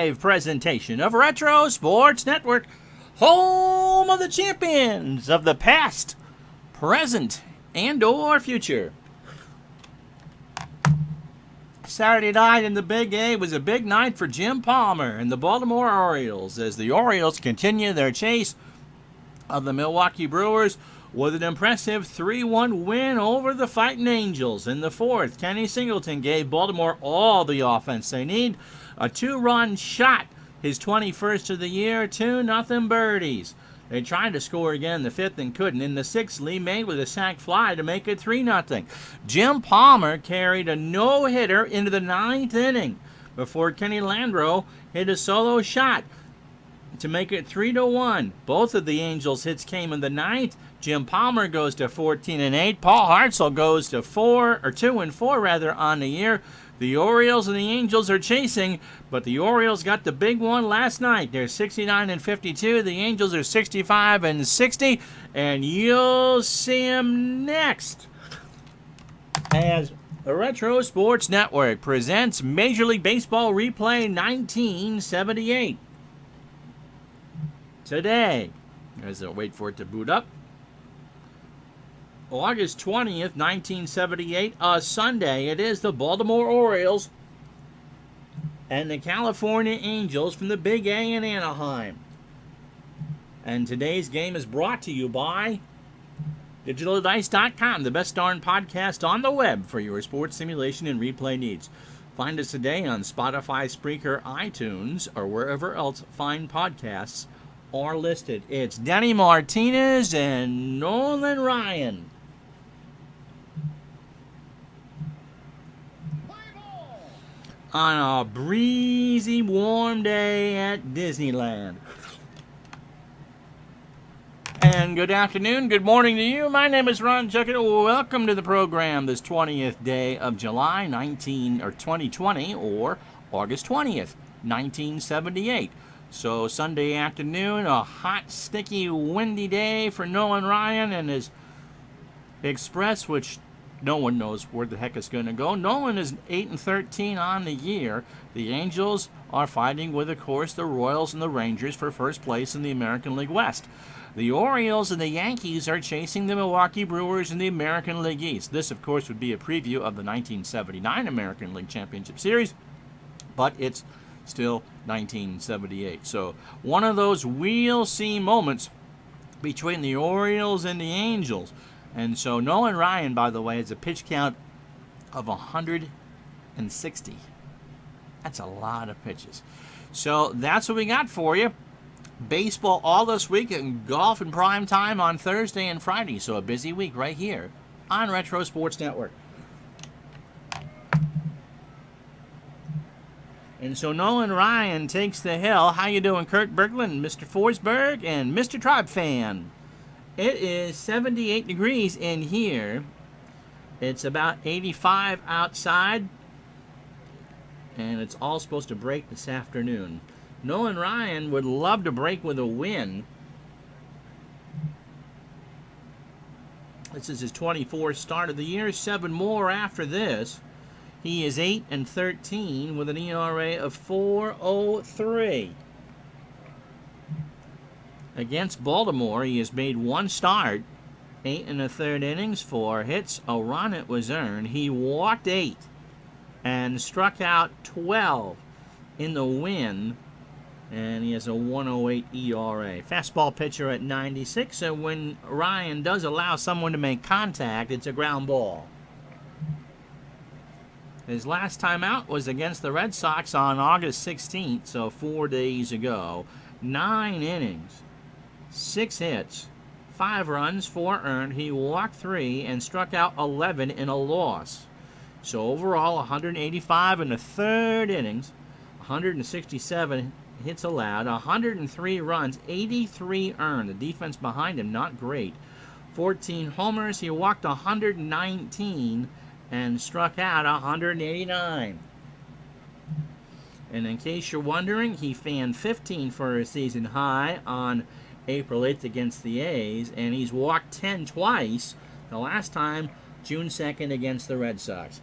live presentation of Retro Sports Network, home of the champions of the past, present, and or future. Saturday night in the Big A was a big night for Jim Palmer and the Baltimore Orioles as the Orioles continue their chase of the Milwaukee Brewers with an impressive 3-1 win over the Fighting Angels. In the fourth, Kenny Singleton gave Baltimore all the offense they need. A 2-run shot, his 21st of the year, 2-0 birdies. They tried to score again in the fifth and couldn't. In the sixth, Lee made with a sac fly to make it 3-0. Jim Palmer carried a no-hitter into the ninth inning before Kenny Landreau hit a solo shot to make it 3-1. Both of the Angels' hits came in the ninth. Jim Palmer goes to 14-8. Paul Hartzell goes to 2-4 on the year. The Orioles and the Angels are chasing, but the Orioles got the big one last night. They're 69-52. The Angels are 65-60, and you'll see them next as the Retro Sports Network presents Major League Baseball Replay 1978. Today, as I wait for it to boot up, August 20th, 1978, a Sunday. It is the Baltimore Orioles and the California Angels from the Big A in Anaheim. And today's game is brought to you by DigitalDice.com, the best darn podcast on the web for your sports simulation and replay needs. Find us today on Spotify, Spreaker, iTunes, or wherever else fine podcasts are listed. It's Denny Martinez and Nolan Ryan. On a breezy, warm day at Disneyland. And good afternoon, good morning to you. My name is Ron Juckett. Welcome to the program this 20th day of July 2020, or August 20th, 1978. So Sunday afternoon, a hot, sticky, windy day for Nolan Ryan and his Express, which no one knows where the heck it's going to go. Nolan is 8-13 on the year. The Angels are fighting with, of course, the Royals and the Rangers for first place in the American League West. The Orioles and the Yankees are chasing the Milwaukee Brewers in the American League East. This, of course, would be a preview of the 1979 American League Championship Series, but it's still 1978. So one of those we'll see moments between the Orioles and the Angels. And so Nolan Ryan, by the way, has a pitch count of 160. That's a lot of pitches. So that's what we got for you. Baseball all this week and golf in prime time on Thursday and Friday. So a busy week right here on Retro Sports Network. And so Nolan Ryan takes the hill. How you doing, Kurt Berglund, Mr. Forsberg, and Mr. Tribe Fan? It is 78 degrees in here. It's about 85 outside. And it's all supposed to break this afternoon. Nolan Ryan would love to break with a win. This is his 24th start of the year. 7 more after this. He is 8-13 with an ERA of 4.03. Against Baltimore, he has made one start, 8 1/3 innings, 4 hits, a run it was earned. He walked 8 and struck out 12 in the win, and he has a 1.08 ERA. Fastball pitcher at 96, and when Ryan does allow someone to make contact, it's a ground ball. His last time out was against the Red Sox on August 16th, so 4 days ago. 9 innings. 6 hits, 5 runs, 4 earned. He walked 3 and struck out 11 in a loss. So overall, 185 in the third innings, 167 hits allowed, 103 runs, 83 earned. The defense behind him not great. 14 homers. He walked 119 and struck out 189. And in case you're wondering, he fanned 15 for a season high on April 8th against the A's, and he's walked 10 twice, the last time June 2nd against the Red Sox.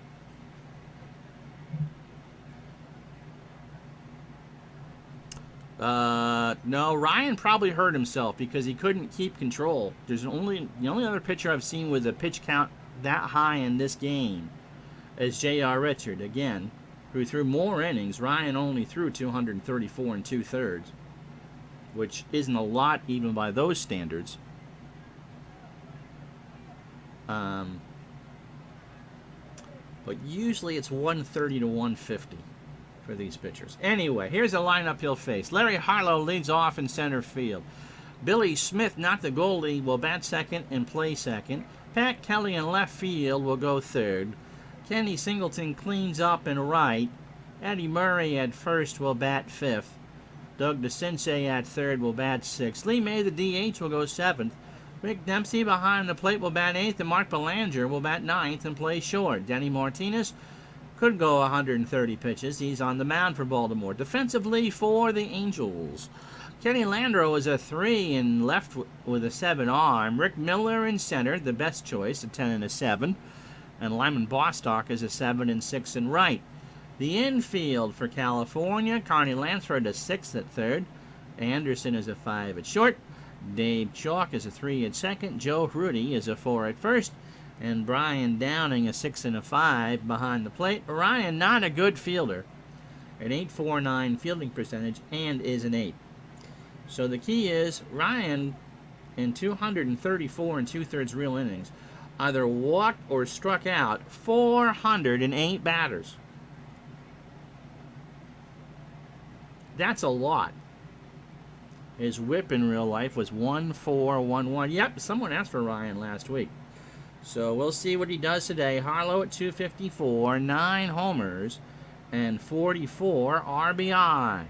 No, Ryan probably hurt himself because he couldn't keep control. The only other pitcher I've seen with a pitch count that high in this game is J.R. Richard, again, who threw more innings. Ryan only threw 234 and 2/3, which isn't a lot even by those standards. But usually it's 130 to 150 for these pitchers. Anyway, here's the lineup he'll face. Larry Harlow leads off in center field. Billy Smith, not the goalie, will bat second and play second. Pat Kelly in left field will go third. Kenny Singleton cleans up in right. Eddie Murray at first will bat fifth. Doug DeCinces at third will bat sixth. Lee May, the DH, will go seventh. Rick Dempsey behind the plate will bat eighth, and Mark Belanger will bat ninth and play short. Denny Martinez could go 130 pitches. He's on the mound for Baltimore. Defensively for the Angels, Kenny Landreau is a 3 and left with a 7 arm. Rick Miller in center, the best choice, a 10 and a 7. And Lyman Bostock is a 7 and 6 in right. The infield for California, Carney Lansford a 6 at third. Anderson is a 5 at short. Dave Chalk is a 3 at second. Joe Rudy is a 4 at first. And Brian Downing a 6 and a 5 behind the plate. Ryan, not a good fielder, an .849 fielding percentage, and is an 8. So the key is Ryan, in 234 and 2/3 real innings, either walked or struck out 408 batters. That's a lot. His whip in real life was 1.411. Yep, someone asked for Ryan last week. So we'll see what he does today. Harlow at 254, 9 homers, and 44 RBI.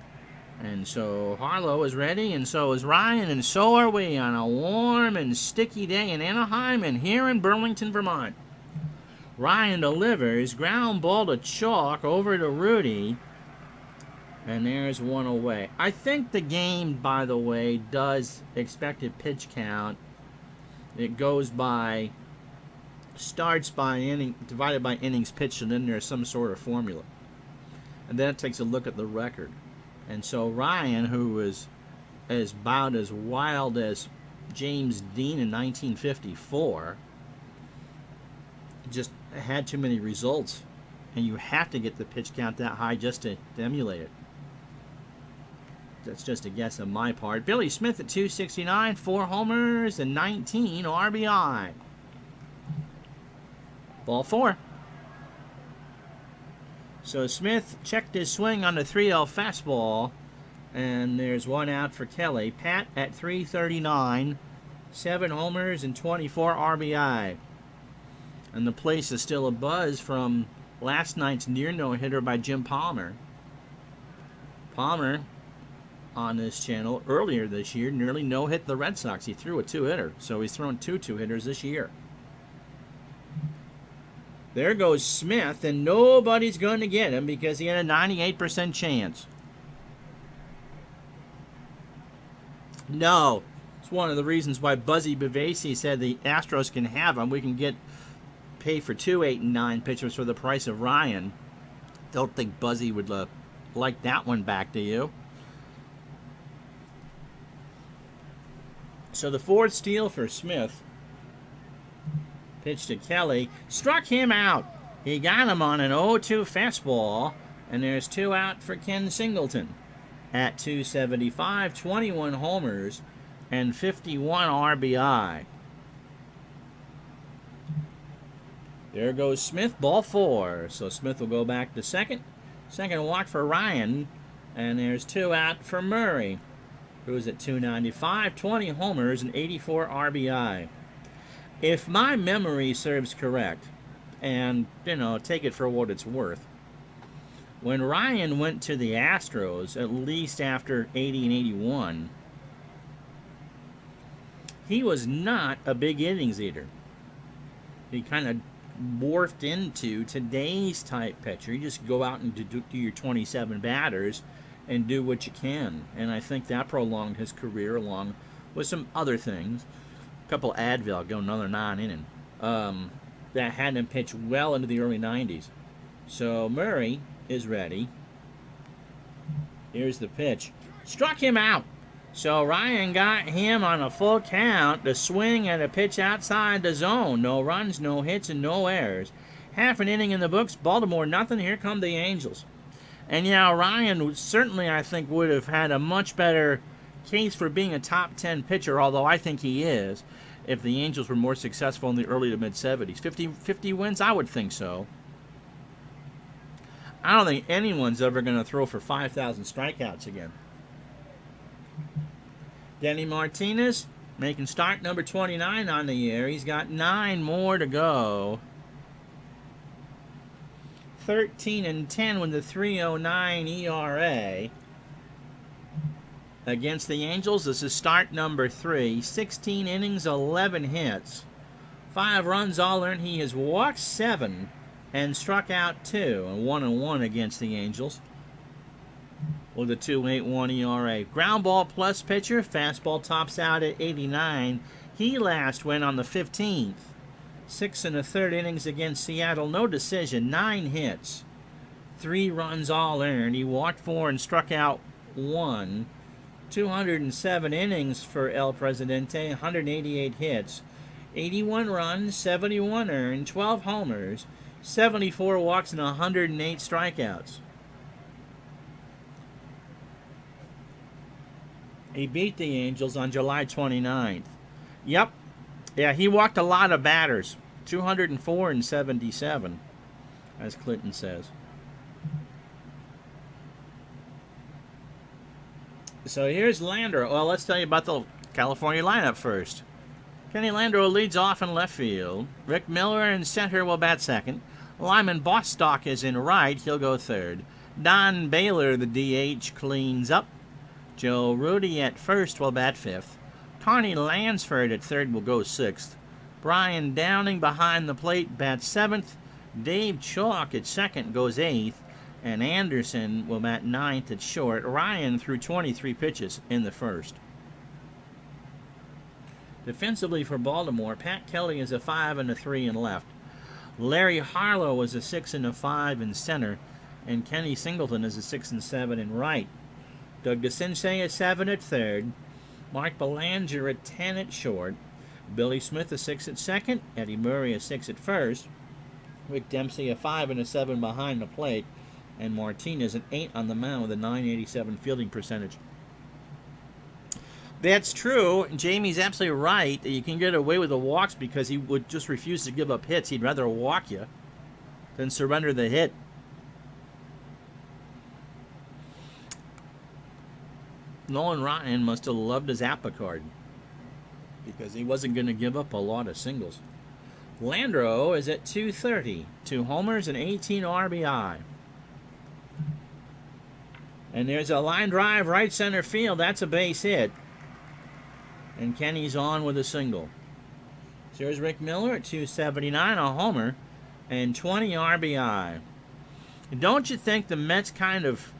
And so Harlow is ready, and so is Ryan, and so are we on a warm and sticky day in Anaheim and here in Burlington, Vermont. Ryan delivers, ground ball to Chalk, over to Rudy, and there's one away. I think the game, by the way, does expected pitch count. It goes by, starts by inning, divided by innings pitched, and then there's some sort of formula. And then it takes a look at the record. And so Ryan, who was about as wild as James Dean in 1954, just had too many results. And you have to get the pitch count that high just to emulate it. That's just a guess on my part. Billy Smith at 269, 4 homers and 19 RBI. Ball 4. So Smith checked his swing on the 3-0 fastball, and there's one out for Kelly. Pat at 339, 7 homers and 24 RBI. And the place is still abuzz from last night's near no-hitter by Jim Palmer. Palmer, on this channel earlier this year, nearly no-hit the Red Sox. He threw a 2-hitter, so he's thrown 2 2-hitters this year. There goes Smith, and nobody's going to get him because he had a 98% chance. No, it's one of the reasons why Buzzy Bavasi said the Astros can have him. We can pay for 2 8 and 9 pitchers for the price of Ryan. Don't think Buzzy would like that one back, do you? So the fourth steal for Smith. Pitch to Kelly. Struck him out. He got him on an 0-2 fastball. And there's 2 out for Ken Singleton. At 275, 21 homers, and 51 RBI. There goes Smith, ball 4. So Smith will go back to second. Second walk for Ryan. And there's 2 out for Murray, who's at 295, 20 homers, and 84 RBI. If my memory serves correct, and, take it for what it's worth, when Ryan went to the Astros, at least after 80 and 81, he was not a big innings eater. He kind of morphed into today's type pitcher. You just go out and do your 27 batters and do what you can. And I think that prolonged his career along with some other things. A couple Advil, go another 9 inning. That had him pitch well into the early 90s. So Murray is ready. Here's the pitch. Struck him out. So Ryan got him on a full count. The swing and a pitch outside the zone. No runs, no hits, and no errors. Half an inning in the books. Baltimore nothing. Here come the Angels. And yeah, Ryan certainly, I think, would have had a much better case for being a top 10 pitcher, although I think he is, if the Angels were more successful in the early to mid-70s. 50 wins? I would think so. I don't think anyone's ever going to throw for 5,000 strikeouts again. Denny Martinez making start number 29 on the year. He's got 9 more to go. 13-10 with the 3.09 ERA. Against the Angels, this is start number 3. 16 innings, 11 hits. 5 runs all earned. He has walked 7 and struck out 2. And 1-1 against the Angels with a 2.81 ERA. Ground ball plus pitcher. Fastball tops out at 89. He last went on the 15th. 6 1/3 innings against Seattle. No decision. 9 hits. 3 runs all earned. He walked 4 and struck out 1. 207 innings for El Presidente. 188 hits. 81 runs. 71 earned. 12 homers. 74 walks and 108 strikeouts. He beat the Angels on July 29th. Yep. Yeah, he walked a lot of batters. 204 and 77, as Clinton says. So here's Landreau. Well, let's tell you about the California lineup first. Kenny Landreau leads off in left field. Rick Miller in center will bat second. Lyman Bostock is in right. He'll go third. Don Baylor, the DH, cleans up. Joe Rudy at first will bat fifth. Carney Lansford at third will go sixth. Brian Downing behind the plate bats seventh. Dave Chalk at second goes eighth. And Anderson will bat ninth at short. Ryan threw 23 pitches in the first. Defensively for Baltimore, Pat Kelly is a 5 and a 3 in left. Larry Harlow is a 6 and a 5 in center. And Kenny Singleton is a 6 and 7 in right. Doug DeCinces a 7 at third. Mark Belanger at 10 at short. Billy Smith a 6 at second. Eddie Murray a 6 at first. Rick Dempsey a 5 and a 7 behind the plate. And Martinez an 8 on the mound with a .987 fielding percentage. That's true. Jamie's absolutely right that you can get away with the walks because he would just refuse to give up hits. He'd rather walk you than surrender the hit. Nolan Ryan must have loved his APA card because he wasn't going to give up a lot of singles. Landreau is at 230. 2 homers and 18 RBI. And there's a line drive right center field. That's a base hit. And Kenny's on with a single. So here's Rick Miller at 279, a homer, and 20 RBI. And don't you think the Mets kind of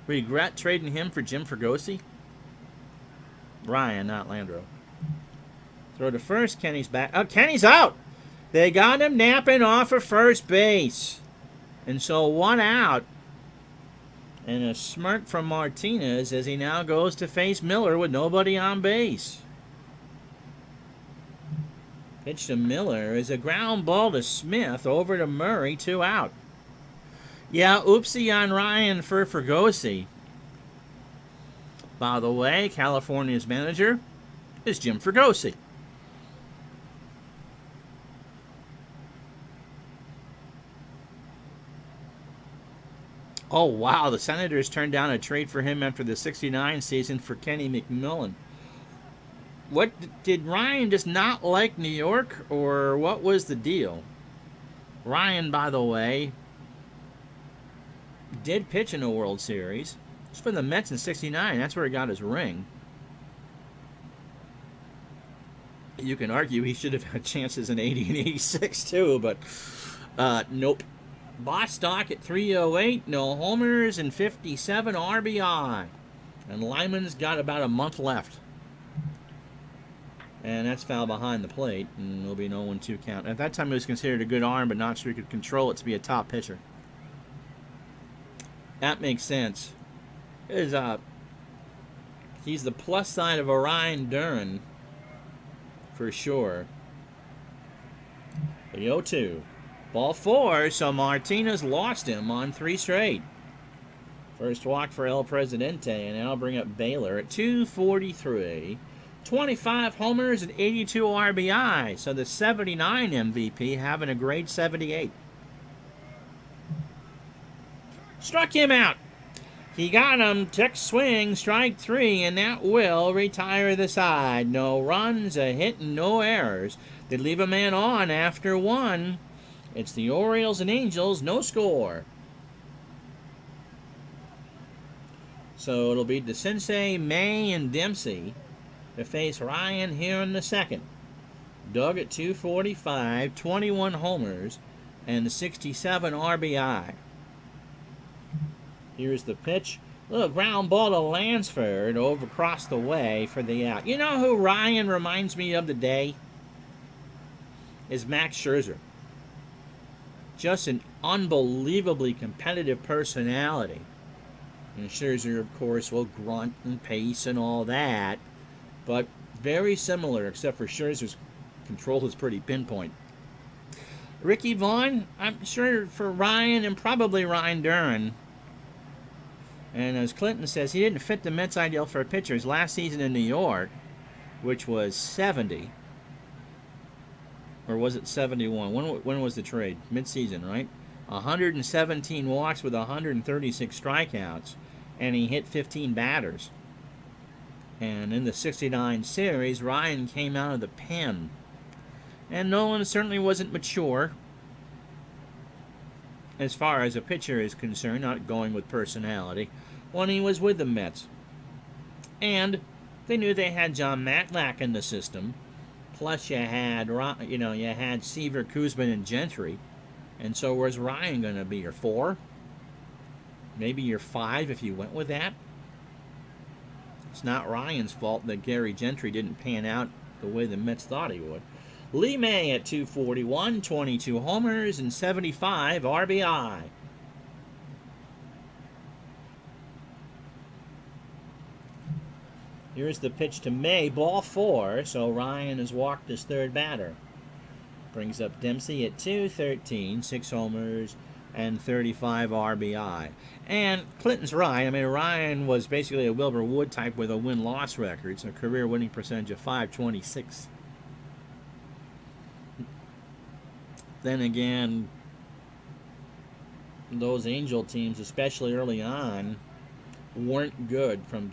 regret trading him for Jim Fregosi? Ryan, not Landreau. Throw to first. Kenny's back. Oh, Kenny's out. They got him napping off of first base. And so 1 out. And a smirk from Martinez as he now goes to face Miller with nobody on base. Pitch to Miller is a ground ball to Smith. Over to Murray, 2 out. Yeah, oopsie on Ryan for Fregosi. By the way, California's manager is Jim Fregosi. Oh, wow, the Senators turned down a trade for him after the '69 season for Kenny McMillan. What, did Ryan just not like New York, or what was the deal? Ryan, by the way, did pitch in a World Series. It's for the Mets in '69. That's where he got his ring. You can argue he should have had chances in '80 and '86 too, but nope. Bostock at 308, no homers and 57 RBI. And Lyman's got about a month left. And that's foul behind the plate, and there'll be no 1-2 count. At that time, he was considered a good arm, but not sure he could control it to be a top pitcher. That makes sense. Is he's the plus side of Orion Duran for sure. The 0-2. Ball 4, so Martinez lost him on 3 straight. First walk for El Presidente, and I'll bring up Baylor at 243. 25 homers and 82 RBI, so the 79 MVP having a great 78. Struck him out. He got him, took swing, strike 3, and that will retire the side. No runs, a hit, and no errors. They leave a man on after 1. It's the Orioles and Angels, no score. So it'll be DeCinces, May, and Dempsey to face Ryan here in the second. Doug at 245, 21 homers, and 67 RBI. Here's the pitch. Little ground ball to Lansford over across the way for the out. You know who Ryan reminds me of today? Is Max Scherzer. Just an unbelievably competitive personality. And Scherzer, of course, will grunt and pace and all that. But very similar, except for Scherzer's control is pretty pinpoint. Ricky Vaughn, I'm sure for Ryan and probably Ryan Duran. And as Clinton says, he didn't fit the Mets ideal for pitchers last season in New York, which was 70. Or was it 71? When was the trade? Mid-season, right? 117 walks with 136 strikeouts, and he hit 15 batters. And in the 69 series, Ryan came out of the pen. And Nolan certainly wasn't mature as far as a pitcher is concerned, not going with personality, when he was with the Mets. And they knew they had John Matlack in the system. Plus you had Seaver, Kuzman, and Gentry. And so was Ryan going to be your 4? Maybe your 5 if you went with that? It's not Ryan's fault that Gary Gentry didn't pan out the way the Mets thought he would. Lee May at 241, 22 homers, and 75 RBI. Here's the pitch to May, ball 4, so Ryan has walked his third batter. Brings up Dempsey at 213, 6 homers, and 35 RBI. And Clinton's right. I mean, Ryan was basically a Wilbur Wood type with a win-loss record, so a career winning percentage of .526. Then again, those Angel teams, especially early on, weren't good. From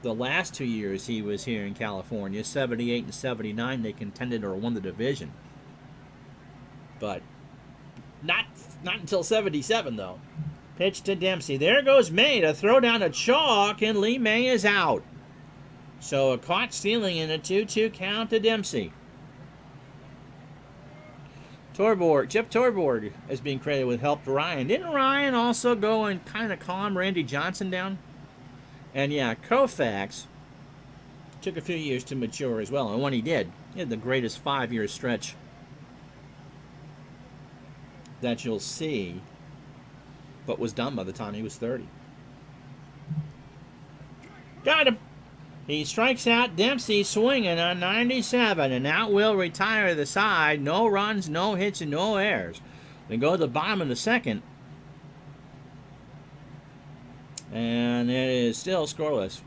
the last 2 years he was here in California, 78 and 79, they contended or won the division. But not until 77, though. Pitch to Dempsey. There goes May to throw down a chalk, and Lee May is out. So a caught stealing in a 2-2 count to Dempsey. Jeff Torborg is being credited with help to Ryan. Didn't Ryan also go and kind of calm Randy Johnson down? And yeah, Koufax took a few years to mature as well. And when he did, he had the greatest 5-year stretch that you'll see, but was done by the time he was 30. Got him. He strikes out Dempsey swinging on 97, and that will retire the side. No runs, no hits, and no errors. They go to the bottom of the second, and it is still scoreless.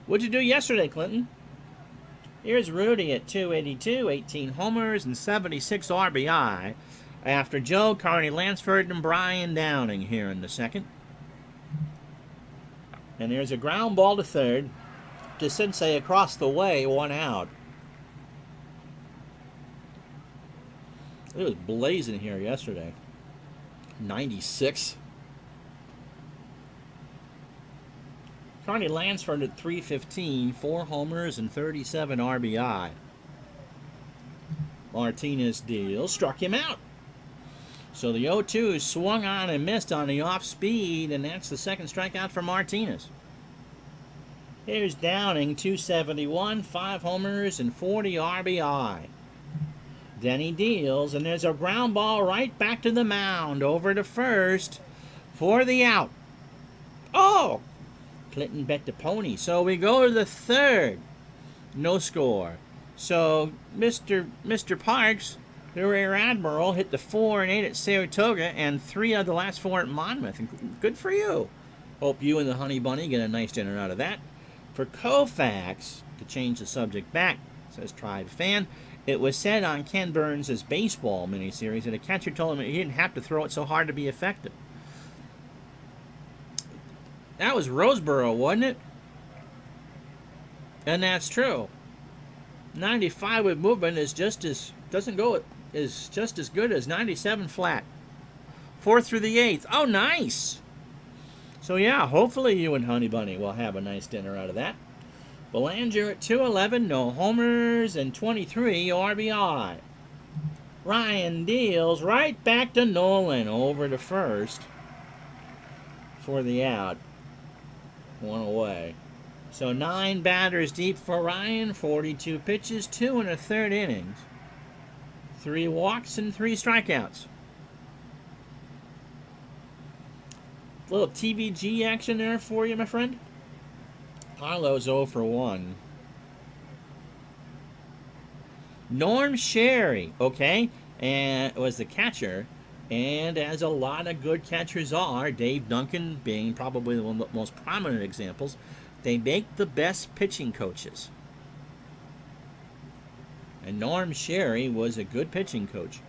What'd you do yesterday, Clinton? Here's Rudy at 282, 18 homers, and 76 RBI. After Joe, Carney Lansford, and Brian Downing here in the second. And there's a ground ball to third. DeCinces across the way, 1 out. It was blazing here yesterday. 96. Carney Lansford at 315, 4 homers and 37 RBI. Martinez deals, struck him out. So the 0-2 swung on and missed on the off speed, and that's the second strikeout for Martinez. Here's Downing, 271, 5 homers and 40 RBI. Then he deals, and there's a ground ball right back to the mound, over to first for the out. Oh! Clinton bet the pony. So we go to the third. No score. So Mr. Parks, the Rear Admiral, hit the 4 and 8 at Saratoga and 3 out of the last 4 at Monmouth. And good for you. Hope you and the Honey Bunny get a nice dinner out of that. For Koufax, to change the subject back, says Tribe Fan, it was said on Ken Burns' baseball miniseries that a catcher told him he didn't have to throw it so hard to be effective. That was Roseboro, wasn't it? And that's true. 95 with movement is just as good as 97 flat. 4th through the 8th. Oh, nice. So yeah, hopefully you and Honey Bunny will have a nice dinner out of that. Belanger at 211, no homers, and 23 RBI. Ryan deals right back to Nolan over to first for the out. 1 away. So 9 batters deep for Ryan, 42 pitches, 2 1/3 innings. 3 walks and 3 strikeouts. Little TVG action there for you, my friend. Harlow's 0 for 1. Norm Sherry, okay, and was the catcher. And as a lot of good catchers are, Dave Duncan being probably one of the most prominent examples, they make the best pitching coaches. And Norm Sherry was a good pitching coach.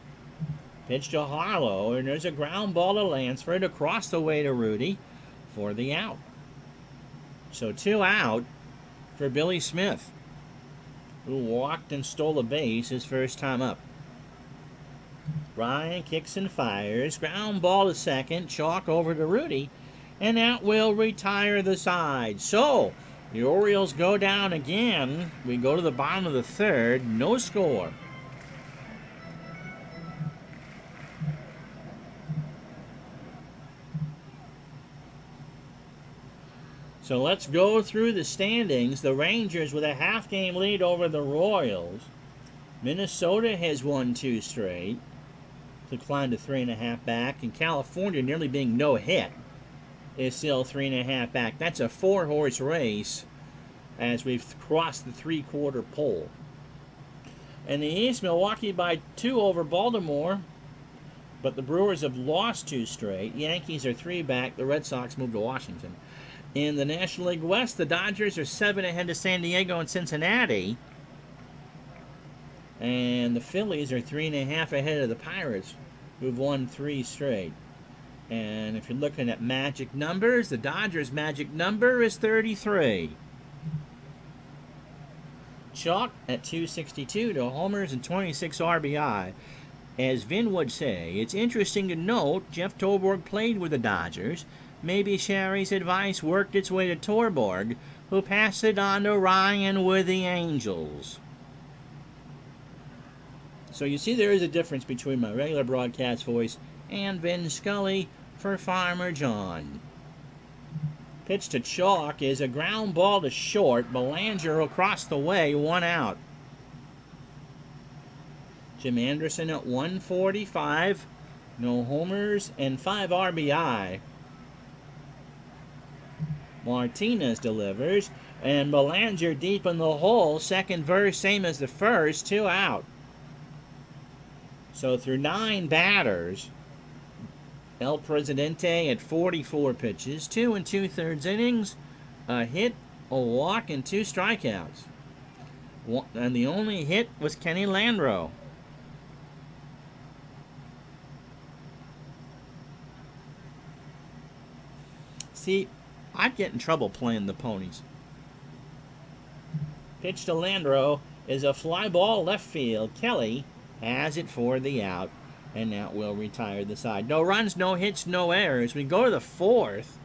Pitch to Harlow, and there's a ground ball to Lansford across the way to Rudy for the out. So 2 out for Billy Smith, who walked and stole a base his first time up. Ryan kicks and fires, ground ball to second, chalk over to Rudy, and that will retire the side. So the Orioles go down again. We go to the bottom of the 3rd, no score. So let's go through the standings. The Rangers with a half-game lead over the Royals. Minnesota has won 2 straight to climb to 3.5 back. And California, nearly being no hit, is still 3.5 back. That's a 4-horse race as we've crossed the 3/4 pole. In the East, Milwaukee by 2 over Baltimore. But the Brewers have lost 2 straight. Yankees are 3 back. The Red Sox moved to Washington. In the National League West, the Dodgers are 7 ahead of San Diego and Cincinnati. And the Phillies are 3.5 ahead of the Pirates, who've won 3 straight. And if you're looking at magic numbers, the Dodgers' magic number is 33. Chalk at 262 to homers and 26 RBI. As Vin would say, it's interesting to note Jeff Torborg played with the Dodgers. Maybe Sherry's advice worked its way to Torborg, who passed it on to Ryan with the Angels. So you see there is a difference between my regular broadcast voice and Vin Scully for Farmer John. Pitch to Chalk is a ground ball to short. Belanger across the way, 1 out. Jim Anderson at 145. No homers and 5 RBI. Martinez delivers, and Belanger deep in the hole. Second verse, same as the first, 2 out. So through 9 batters, El Presidente at 44 pitches, 2 2/3 innings, a hit, a walk, and 2 strikeouts. And the only hit was Kenny Landreau. See, I'd get in trouble playing the ponies. Pitch to Landreau is a fly ball left field. Kelly has it for the out, and that will retire the side. No runs, no hits, no errors. We go to the 4th.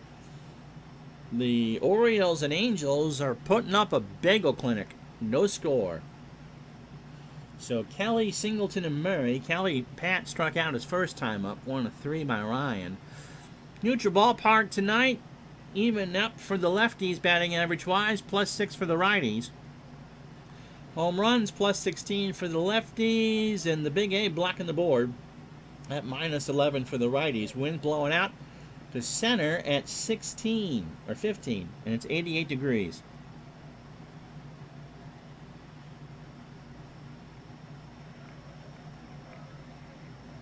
The Orioles and Angels are putting up a bagel clinic. No score. So Kelly, Singleton, and Murray. Pat struck out his first time up, 1 of 3 by Ryan. Neutral ballpark tonight. Even up for the lefties batting average-wise, +6 for the righties. Home runs, +16 for the lefties, and the Big A blocking the board at -11 for the righties. Wind blowing out to center at 16 or 15, and it's 88 degrees.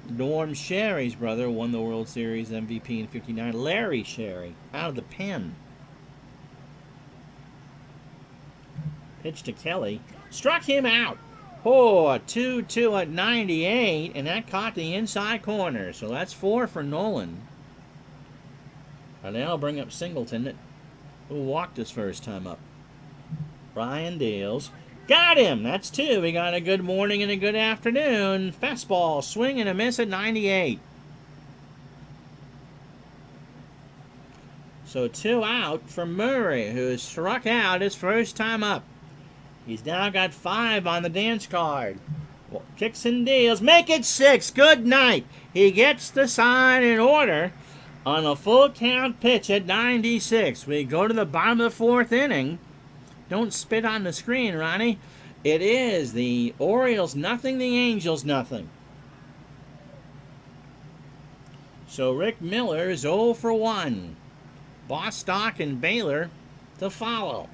Norm Sherry's brother won the World Series MVP in '59. Larry Sherry out of the pen. Pitch to Kelly. Struck him out. Oh, a 2-2 at 98, and that caught the inside corner. So that's 4 for Nolan. And now bring up Singleton, who walked his first time up. Ryan deals. Got him! That's 2. We got a good morning and a good afternoon. Fastball, swing and a miss at 98. So 2 out for Murray, who struck out his first time up. He's now got 5 on the dance card. Well, kicks and deals. Make it 6. Good night. He gets the sign in order on a full count pitch at 96. We go to the bottom of the 4th inning. Don't spit on the screen, Ronnie. It is the Orioles nothing, the Angels nothing. So Rick Miller is 0 for 1. Bostock and Baylor to follow.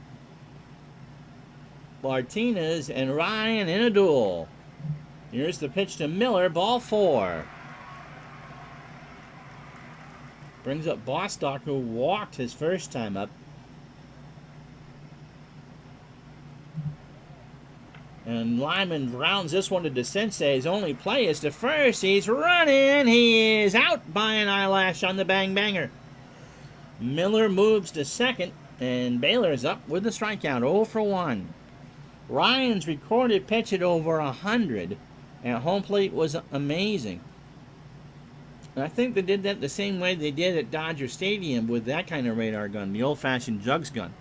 Martinez and Ryan in a duel. Here's the pitch to Miller, ball 4. Brings up Bostock, who walked his first time up. And Lyman rounds this one to DeCinces. His only play is to first. He's running. He is out by an eyelash on the bang banger. Miller moves to second, and Baylor's up with the strikeout, 0 for 1. Ryan's recorded pitch at over 100 at home plate was amazing. And I think they did that the same way they did at Dodger Stadium with that kind of radar gun, the old-fashioned jugs gun.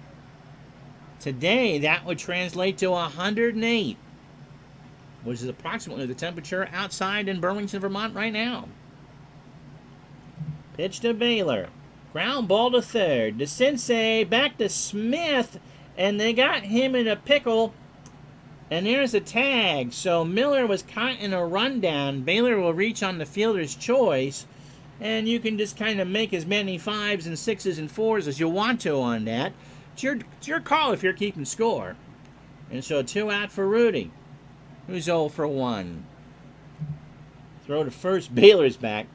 Today, that would translate to 108, which is approximately the temperature outside in Burlington, Vermont right now. Pitch to Baylor. Ground ball to third. DeCinces back to Smith, and they got him in a pickle. And there's a tag. So Miller was caught in a rundown. Baylor will reach on the fielder's choice, and you can just kind of make as many 5s and 6s and 4s as you want to on that. It's your call if you're keeping score. And so 2 out for Rudy, who's 0 for 1. Throw to first. Baylor's back.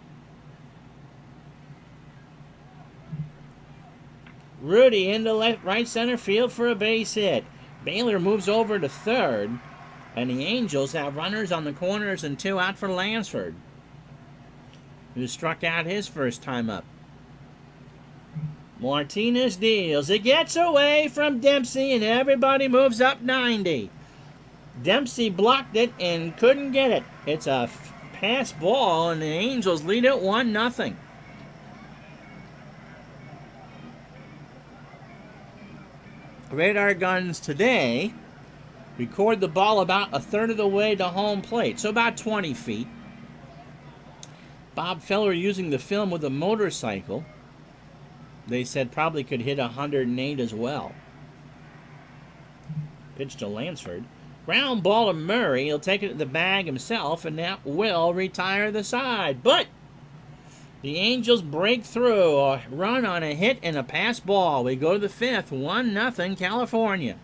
Rudy into right center field for a base hit. Baylor moves over to third, and the Angels have runners on the corners and 2 out for Lansford, who struck out his first time up. Martinez deals. It gets away from Dempsey, and everybody moves up 90. Dempsey blocked it and couldn't get it. It's a pass ball, and the Angels lead it 1-0. Radar guns today record the ball about a third of the way to home plate, so about 20 feet. Bob Feller using the film with a motorcycle. They said probably could hit 108 as well. Pitch to Lansford. Ground ball to Murray. He'll take it to the bag himself, and that will retire the side. But the Angels break through a run on a hit and a pass ball. We go to the 5th, 1-0 California.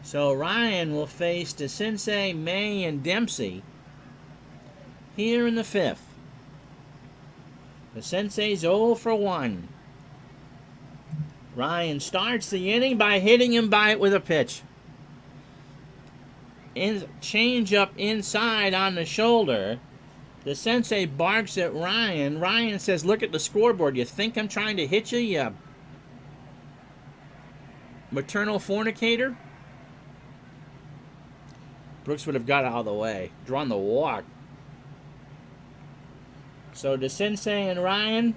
So Ryan will face DeCinces, May, and Dempsey here in the 5th. DeCinces 0 for 1. Ryan starts the inning by hitting him by it with a pitch. Change up inside on the shoulder. DeCinces barks at Ryan. Ryan says, "Look at the scoreboard. You think I'm trying to hit you, you maternal fornicator?" Brooks would have got out of the way, drawn the walk. So DeCinces and Ryan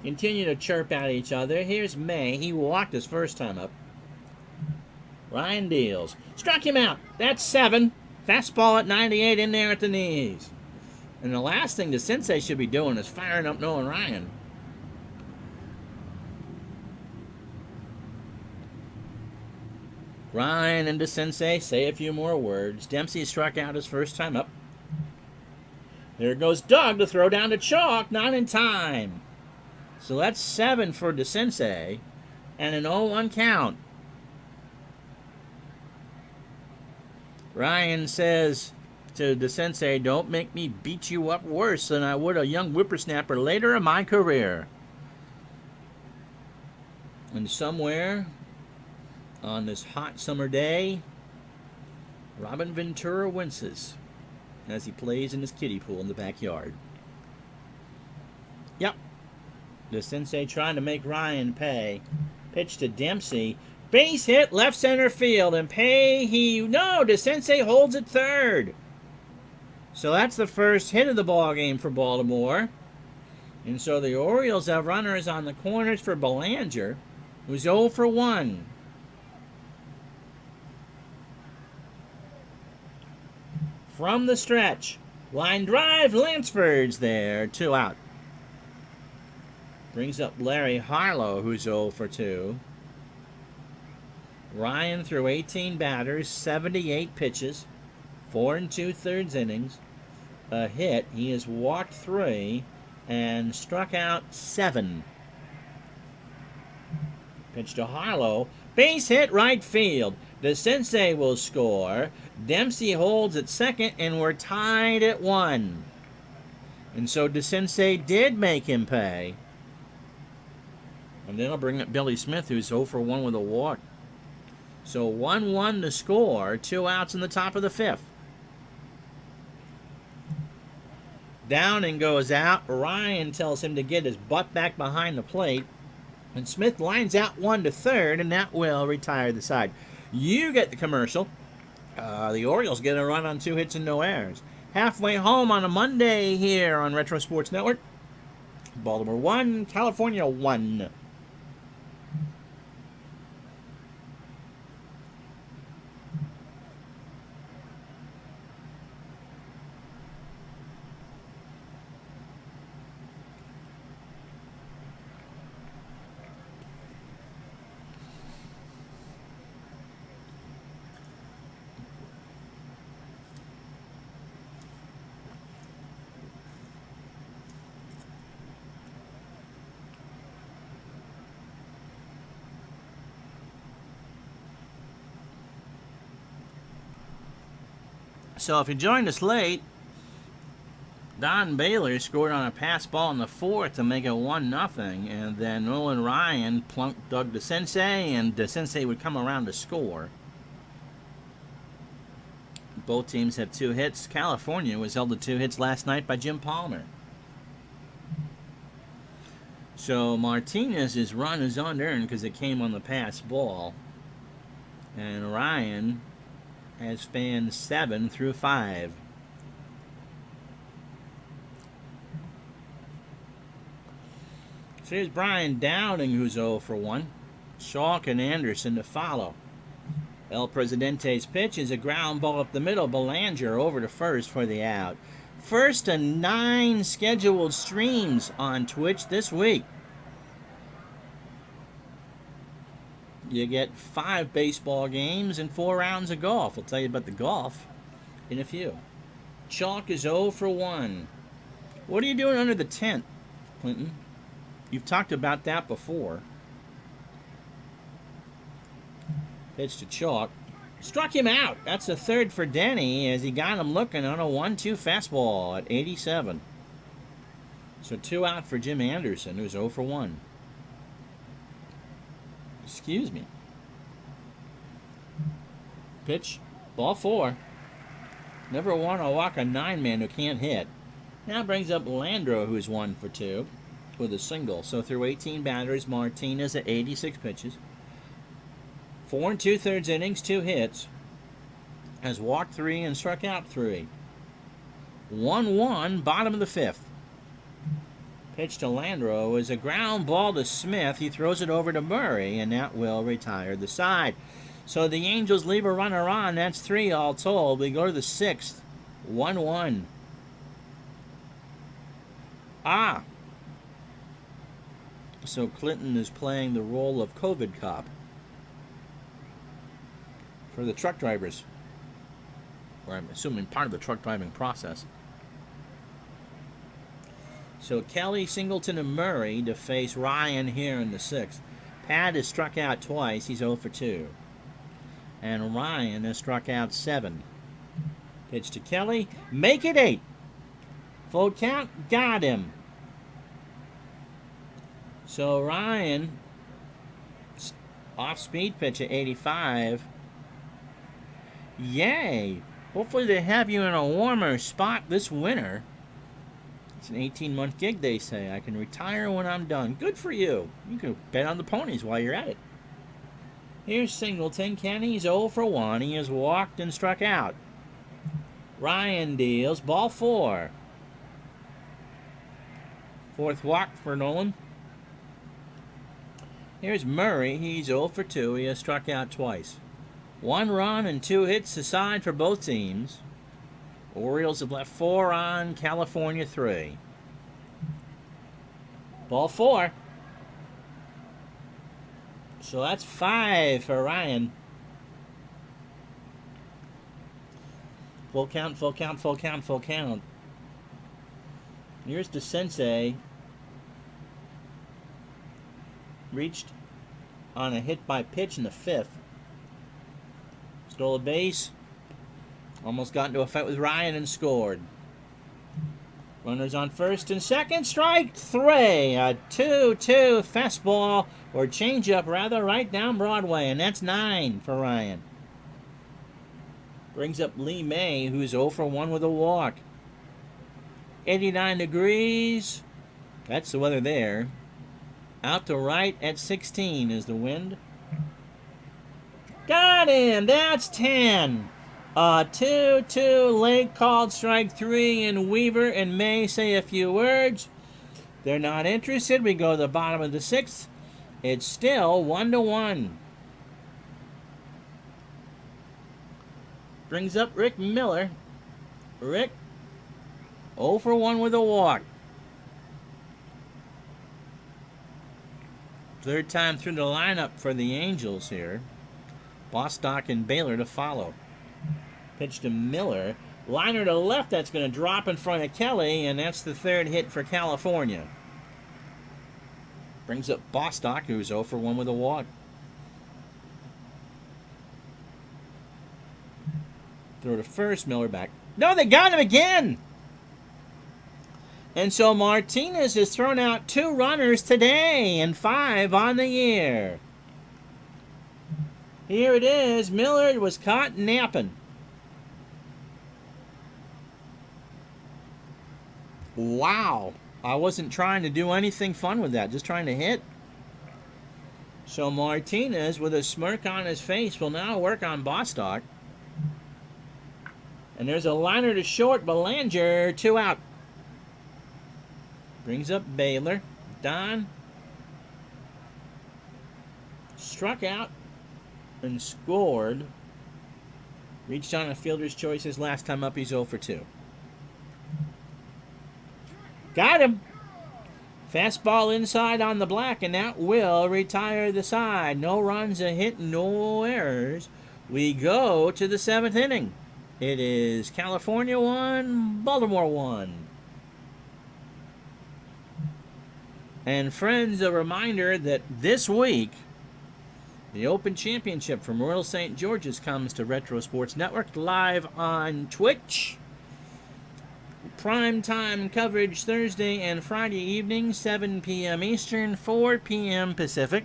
continue to chirp at each other. Here's May. He walked his first time up. Ryan deals. Struck him out. That's 7. Fastball at 98 in there at the knees. And the last thing DeCinces should be doing is firing up Nolan Ryan. Ryan and DeCinces say a few more words. Dempsey struck out his first time up. There goes Doug to throw down to Chalk, not in time. So that's 7 for DeCinces and an 0-1 count. Ryan says to DeCinces, don't make me beat you up worse than I would a young whippersnapper later in my career. And somewhere on this hot summer day, Robin Ventura winces as he plays in his kiddie pool in the backyard. Yep. DeCinces trying to make Ryan pay. Pitch to Dempsey. Base hit left center field, and DeCinces holds it third. So that's the first hit of the ball game for Baltimore. And so the Orioles have runners on the corners for Belanger, who's 0 for 1. From the stretch, line drive, Lansford's there, 2 out. Brings up Larry Harlow, who's 0 for 2. Ryan threw 18 batters, 78 pitches, 4 2/3 innings, a hit. He has walked 3 and struck out 7. Pitch to Harlow, base hit right field. DeCinces will score. Dempsey holds at second, and we're tied at 1. And so DeCinces did make him pay. And then I'll bring up Billy Smith, who's 0 for 1 with a walk. So 1-1 to score, 2 outs in the top of the 5th. Downing goes out. Ryan tells him to get his butt back behind the plate. And Smith lines out 1 to third, and that will retire the side. You get the commercial. The Orioles get a run on 2 hits and no errors. Halfway home on a Monday here on Retro Sports Network. Baltimore 1, California 1. So if you joined us late, Don Baylor scored on a pass ball in the 4th to make it 1-0, and then Nolan Ryan plunked Doug DeCinces, and DeCinces would come around to score. Both teams have 2 hits. California was held to 2 hits last night by Jim Palmer. So Martinez's run is unearned because it came on the pass ball, and Ryan has fanned 7 through 5. So here's Brian Downing, who's 0 for 1. Chalk and Anderson to follow. El Presidente's pitch is a ground ball up the middle. Belanger over to first for the out. First of 9 scheduled streams on Twitch this week. You get 5 baseball games and 4 rounds of golf. I'll tell you about the golf in a few. Chalk is 0 for 1. What are you doing under the tent, Clinton? You've talked about that before. Pitch to Chalk. Struck him out. That's a third for Denny as he got him looking on a 1-2 fastball at 87. So 2 out for Jim Anderson, who's 0 for 1. Excuse me. Pitch, ball 4. Never want to walk a 9-man who can't hit. Now brings up Landreau, who's 1 for 2 with a single. So through 18 batters, Martinez at 86 pitches. 4 2/3 innings, 2 hits. Has walked 3 and struck out 3. 1-1, bottom of the 5th. Pitch to Landreau is a ground ball to Smith. He throws it over to Murray, and that will retire the side. So the Angels leave a runner on. That's 3 all told. We go to the 6th. 1-1. So Clinton is playing the role of COVID cop for the truck drivers, or I'm assuming part of the truck driving process. So Kelly, Singleton, and Murray to face Ryan here in the 6th. Pat has struck out twice. He's 0 for 2. And Ryan has struck out 7. Pitch to Kelly. Make it 8. Full count. Got him. So Ryan, off-speed pitch at 85. Yay. Hopefully they have you in a warmer spot this winter. It's an 18-month gig, they say. I can retire when I'm done. Good for you. You can bet on the ponies while you're at it. Here's Singleton. Kenny's 0 for 1. He has walked and struck out. Ryan deals. Ball 4. Fourth walk for Nolan. Here's Murray. He's 0 for 2. He has struck out twice. 1 run and 2 hits aside for both teams. Orioles have left 4 on, California 3. Ball 4. So that's 5 for Ryan. Full count, full count, full count, full count. Here's the Sensei. Reached on a hit by pitch in the 5th. Stole a base. Almost got into a fight with Ryan and scored. Runners on first and second. Strike 3. A 2-2 fastball, or changeup rather, right down Broadway. And that's 9 for Ryan. Brings up Lee May, who's 0 for 1 with a walk. 89 degrees. That's the weather there. Out to right at 16 is the wind. Got him. That's 10. A 2-2 late called strike 3, and Weaver and May say a few words. They're not interested. We go to the bottom of the 6th. It's still 1-1. Brings up Rick Miller. Rick 0 for 1 with a walk. Third time through the lineup for the Angels here. Bostock and Baylor to follow. Pitch to Miller. Liner to left, that's going to drop in front of Kelly, and that's the 3rd hit for California. Brings up Bostock, who's 0 for 1 with a walk. Throw to first, Miller back. No, they got him again! And so Martinez has thrown out 2 runners today and 5 on the year. Here it is. Miller was caught napping. Wow. I wasn't trying to do anything fun with that, just trying to hit. So Martinez, with a smirk on his face, will now work on Bostock. And there's a liner to short. Belanger, 2 out. Brings up Baylor. Don struck out and scored. Reached on a fielder's choice his last time up. He's 0 for 2. Got him. Fastball inside on the black, and that will retire the side. No runs, a hit, no errors. We go to the 7th inning. It is California 1, Baltimore 1. And friends, a reminder that this week, the Open Championship from Royal St. George's comes to Retro Sports Network live on Twitch. Prime time coverage Thursday and Friday evening, 7 p.m. Eastern, 4 p.m. Pacific.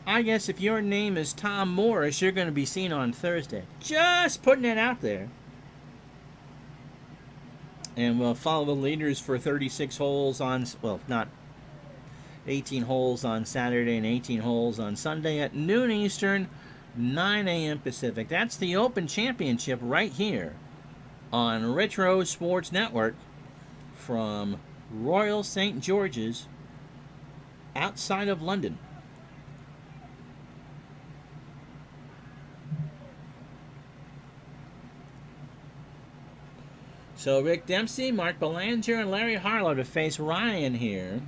I guess if your name is Tom Morris, you're going to be seen on Thursday. Just putting it out there. And we'll follow the leaders for 36 holes on, well, not 18 holes on Saturday and 18 holes on Sunday at noon Eastern, 9 a.m. Pacific. That's the Open Championship right here on Retro Sports Network from Royal St. George's outside of London. So Rick Dempsey, Mark Belanger, and Larry Harlow to face Ryan here.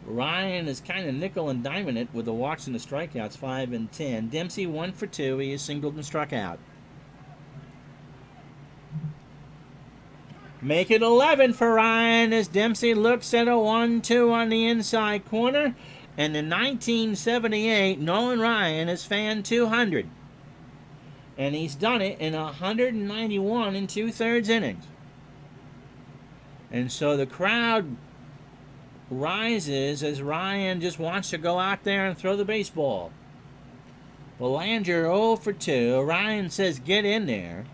Ryan is kind of nickel and diming it with the walks and the strikeouts, 5 and 10. Dempsey 1 for 2. He is singled and struck out. Make it 11 for Ryan as Dempsey looks at a 1-2 on the inside corner. And in 1978, Nolan Ryan has fanned 200. And he's done it in 191 and 2/3 innings. And so the crowd rises as Ryan just wants to go out there and throw the baseball. Belanger 0 for 2. Ryan says, get in there.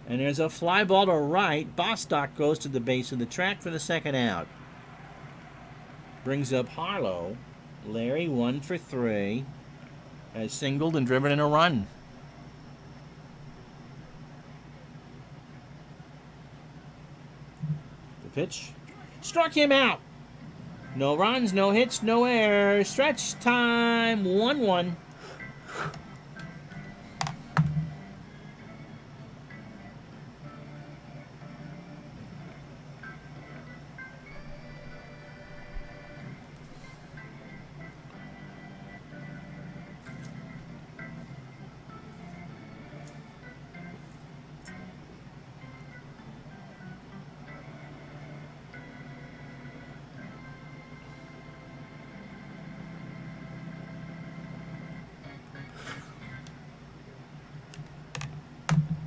And there's a fly ball to right. Bostock goes to the base of the track for the second out. Brings up Harlow. Larry 1 for 3. Has singled and driven in a run. The pitch. Struck him out. No runs, no hits, no errors. Stretch time 1-1.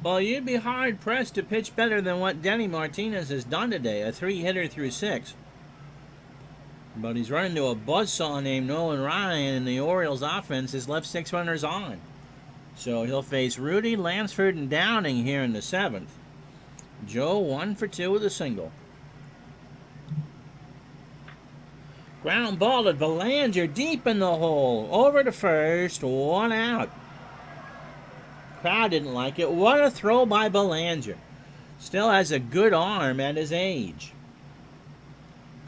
Well, you'd be hard-pressed to pitch better than what Denny Martinez has done today, a 3-hitter through 6. But he's running into a buzzsaw named Nolan Ryan, and the Orioles' offense has left 6 runners on. So he'll face Rudy, Lansford, and Downing here in the 7th. Joe 1 for 2 with a single. Ground ball to Belanger deep in the hole. Over to first, 1 out. Crowd didn't like it. What a throw by Belanger. Still has a good arm at his age.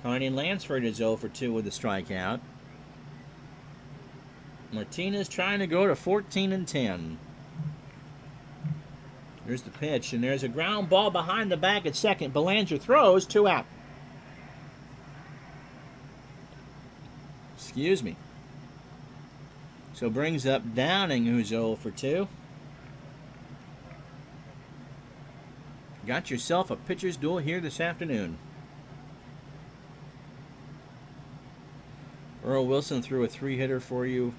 Carney Lansford is 0 for 2 with a strikeout. Martinez trying to go to 14 and 10. Here's the pitch, and there's a ground ball behind the bag at second. Belanger throws, 2 out. Excuse me. So brings up Downing, who's 0 for 2. Got yourself a pitcher's duel here this afternoon. Earl Wilson threw a 3-hitter for you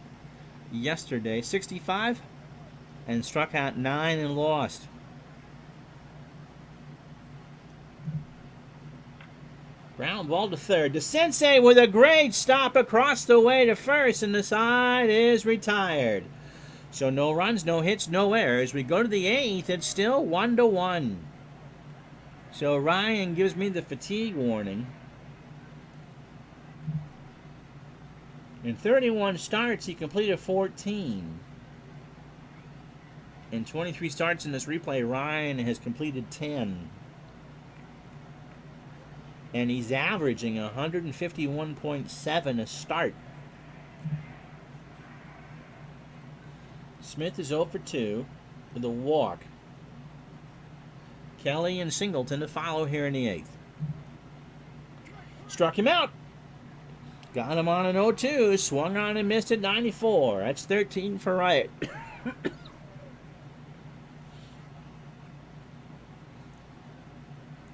yesterday, 65, and struck out 9 and lost. Ground ball to third. DeCinces with a great stop across the way to first, and the side is retired. So no runs, no hits, no errors. We go to the 8th. It's still 1-1. So Ryan gives me the fatigue warning. In 31 starts, he completed 14. In 23 starts in this replay, Ryan has completed 10. And he's averaging 151.7 a start. Smith is 0 for 2 with a walk. Kelly and Singleton to follow here in the 8th. Struck him out. Got him on an 0-2. Swung on and missed at 94. That's 13 for Riot.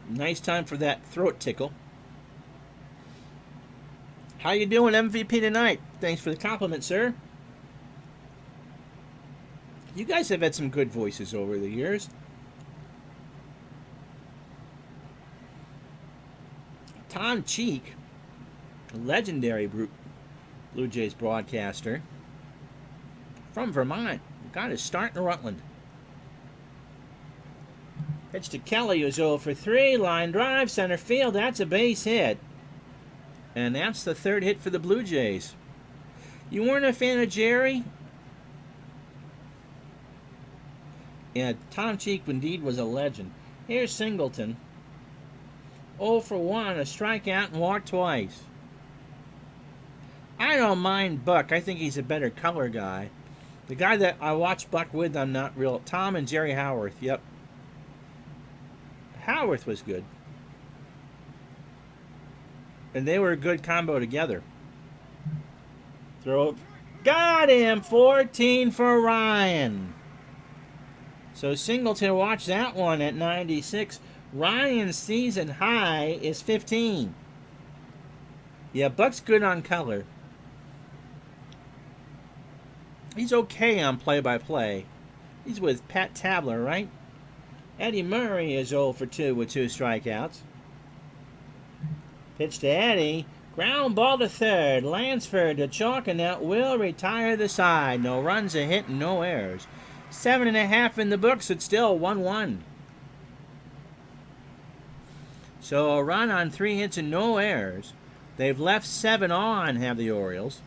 Nice time for that throat tickle. How you doing, MVP, tonight? Thanks for the compliment, sir. You guys have had some good voices over the years. Tom Cheek, a legendary Blue Jays broadcaster from Vermont, got his start in Rutland. Pitch to Kelly, who's 0 for 3. Line drive, center field. That's a base hit. And that's the 3rd hit for the Blue Jays. You weren't a fan of Jerry? Yeah, Tom Cheek indeed was a legend. Here's Singleton. 0 for 1, a strikeout and walked twice. I don't mind Buck. I think he's a better color guy. The guy that I watch Buck with, I'm not real. Tom and Jerry Howarth, yep. Howarth was good. And they were a good combo together. Throw. Got him! 14 for Ryan. So Singleton, watch that one at 96. Ryan's season high is 15. Yeah, Buck's good on color. He's okay on play-by-play. He's with Pat Tabler, right? Eddie Murray is 0 for 2 with 2 strikeouts. Pitch to Eddie. Ground ball to third. Lansford to chalk, and that will retire the side. No runs, a hit, and no errors. 7.5 in the books. It's still 1-1. So a run on 3 hits and no errors. They've left 7 on, have the Orioles.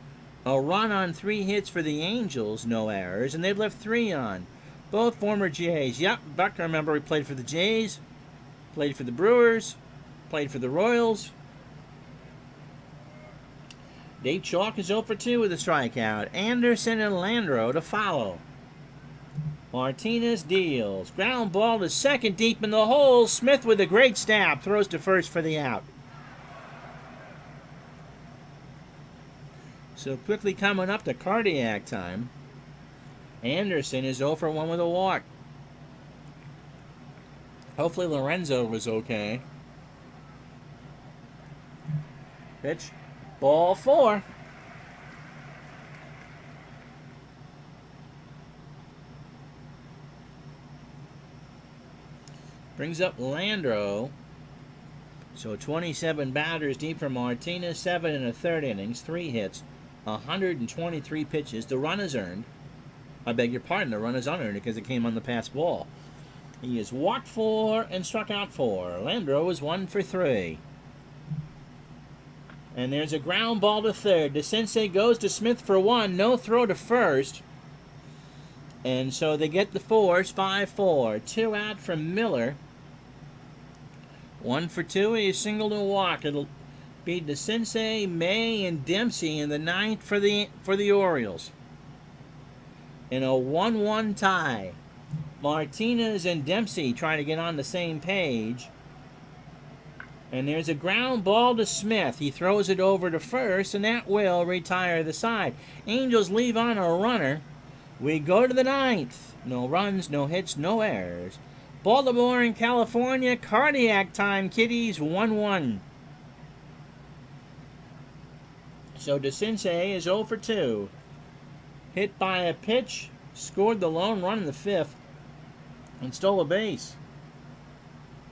A run on 3 hits for the Angels, no errors, and they've left 3 on. Both former Jays. Yep, Buck, I remember he played for the Jays, played for the Brewers, played for the Royals. Dave Chalk is 0 for 2 with a strikeout. Anderson and Landreau to follow. Martinez deals. Ground ball to second, deep in the hole. Smith with a great stab. Throws to first for the out. So quickly coming up to cardiac time. Anderson is 0 for 1 with a walk. Hopefully Lorenzo was okay. Pitch. Ball 4. Brings up Landreau. So 27 batters deep for Martinez. 7 1/3 innings. 3 hits. 123 pitches. The run is earned. I beg your pardon, the run is unearned because it came on the pass ball. He has walked 4 and struck out 4. Landreau is 1 for 3. And there's a ground ball to third. DeCinces goes to Smith for 1. No throw to first. And so they get the fours. 5-4. 2 out from Miller. 1 for 2. He singled and walked. It'll be DeCinces, May, and Dempsey in the 9th for the Orioles. In a 1-1 tie. Martinez and Dempsey trying to get on the same page. And there's a ground ball to Smith. He throws it over to first, and that will retire the side. Angels leave on a runner. We go to the 9th. No runs, no hits, no errors. Baltimore and California, cardiac time, kiddies, 1-1. So DeCinces is 0 for 2. Hit by a pitch, scored the lone run in the 5th, and stole a base.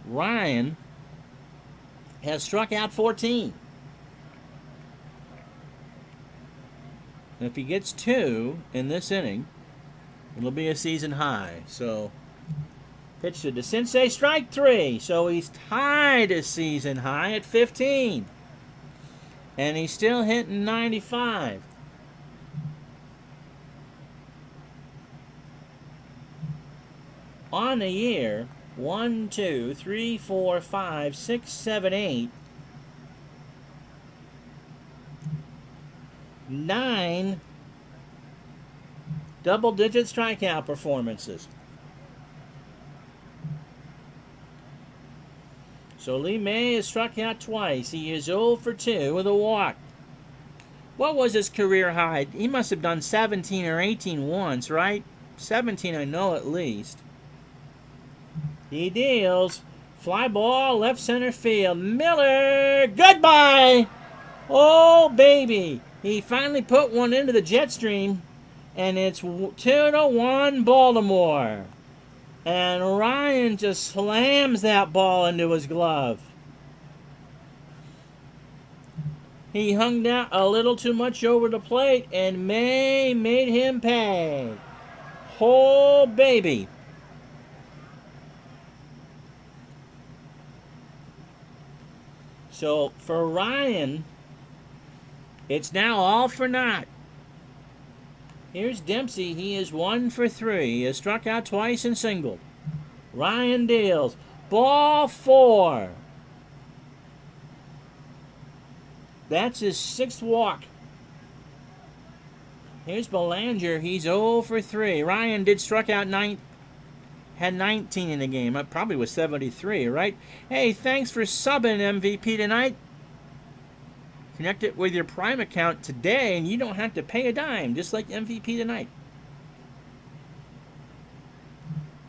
Ryan has struck out 14. And if he gets 2 in this inning, it'll be a season high. So, pitch to DeCinces, strike 3. So he's tied a season high at 15. And he's still hitting 95. On the year, 1, 2, 3, 4, 5, 6, 7, 8, 9 double-digit strikeout performances. So Lee May has struck out twice. He is 0 for 2 with a walk. What was his career high? He must have done 17 or 18 once, right? 17 I know at least. He deals. Fly ball, left center field. Miller, goodbye! Oh, baby. He finally put one into the jet stream, and it's 2-1 Baltimore. And Ryan just slams that ball into his glove. He hung down a little too much over the plate, and May made him pay. Oh, baby. So for Ryan, it's now all for naught. Here's Dempsey. He is 1 for 3. He has struck out twice and singled. Ryan deals. Ball 4. That's his 6th walk. Here's Belanger. He's 0 for 3. Ryan did struck out 9. Had 19 in the game. It probably was 73, right? Hey, thanks for subbing, MVP, tonight. Connect it with your Prime account today, and you don't have to pay a dime, just like MVP tonight.